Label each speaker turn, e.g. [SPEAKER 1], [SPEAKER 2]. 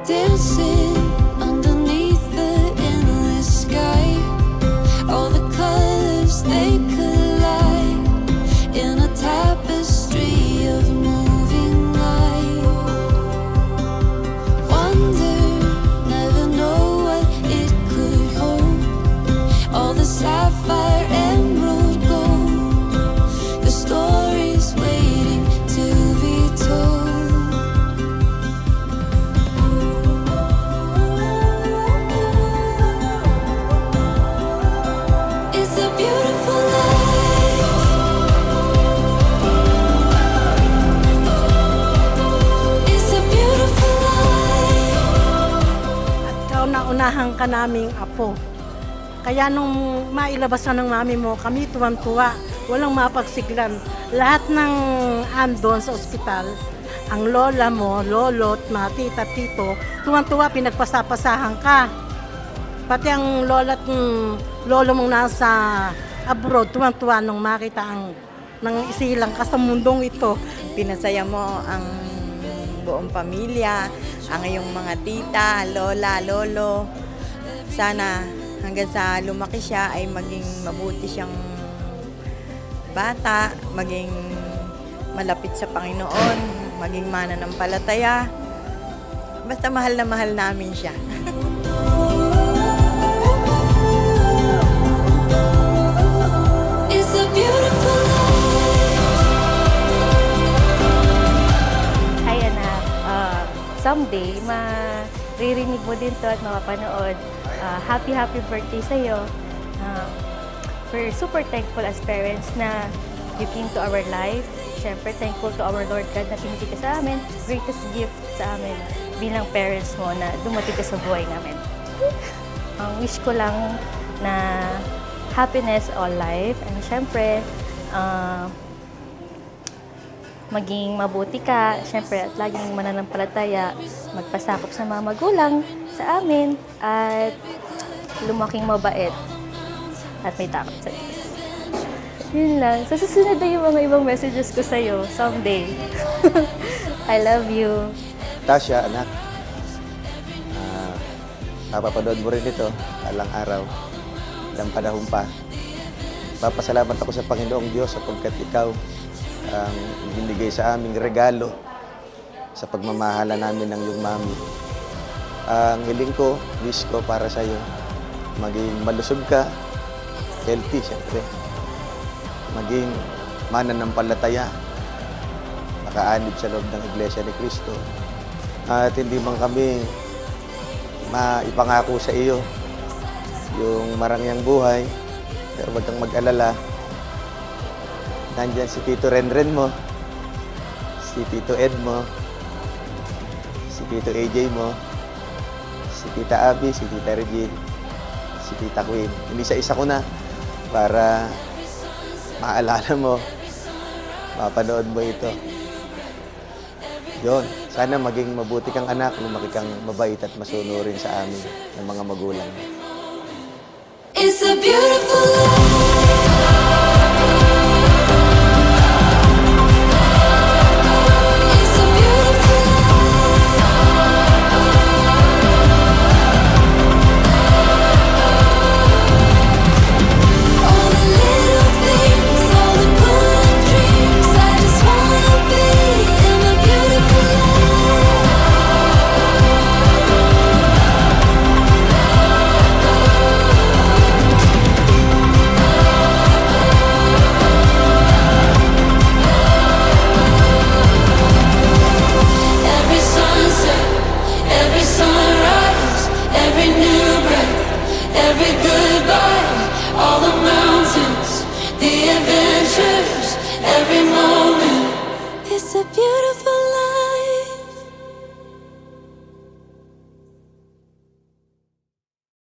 [SPEAKER 1] dancing underneath the endless sky. All the colors they collide in a tapestry of moving light. Wonder, never know what it could hold. All the sapphire emerald gold, the stories waiting to be told. It's a beautiful life. It's a beautiful life.
[SPEAKER 2] At kauna-unahan ka naming apo. Kaya nung mailabas na ng mami mo, kami tuwang-tuwa, walang mapagsiglan. Lahat ng andon sa ospital, ang lola mo, lolo, mga tita, tito, tuwang-tuwa, pinagpasapasahan ka. Pati ang lola at lolo mong nasa abroad, tuwang-tuwa nung makita ang nang isilang ka sa mundong ito.
[SPEAKER 3] Pinasaya mo ang buong pamilya, ang iyong mga tita, lola, lolo. Sana hanggang sa lumaki siya ay maging mabuti siyang bata, maging malapit sa Panginoon, maging mananampalataya. Basta mahal na mahal namin siya.
[SPEAKER 1] It's a beautiful life.
[SPEAKER 4] Hi anak, someday maririnig mo din to at mapapanood. Happy birthday sa'yo. We're super thankful as parents na you came to our life. Siyempre, thankful to our Lord God na pinili ka sa amin. Greatest gift sa amin bilang parents mo na dumating ka sa buhay namin. Ang wish ko lang na happiness all life. And siyempre, maging mabuti ka, siyempre, at laging mananampalataya, magpasakop sa mga magulang sa amin, at lumaking mabait at may takot sa Diyos. Yun lang. Sa susunod na yung mga ibang messages ko sa'yo someday. I love you.
[SPEAKER 5] Tasha, anak, mapapanood mo rin ito alang araw ng panahon pa. Papasalamat ako sa Panginoong Diyos sapagkat ikaw ang binigay sa aming regalo sa pagmamahala namin ng iyong mami. Ang hiling ko, wish ko para sa iyo, maging malusog ka, healthy siyempre, maging mananampalataya, makaanib sa loob ng Iglesia ni Cristo. At hindi man kami maipangako sa iyo yung marangyang buhay, pero wag kang mag-alala. Nandyan si Tito Renren mo, si Tito Ed mo, si Tito AJ mo, si Tita Abby, si Tita Regine, si Tita Queen. Inisa-isa ko na para maalala mo, mapanood mo ito. Yun, sana maging mabuti kang anak, lumaki kang mabait at masunurin sa amin ng mga magulang.
[SPEAKER 1] It's a beautiful life. It's a beautiful life. All the little things, all the good dreams. I just wanna be in a beautiful every sunset, every sunrise, every new breath, every goodbye, all the mountains, the adventures, every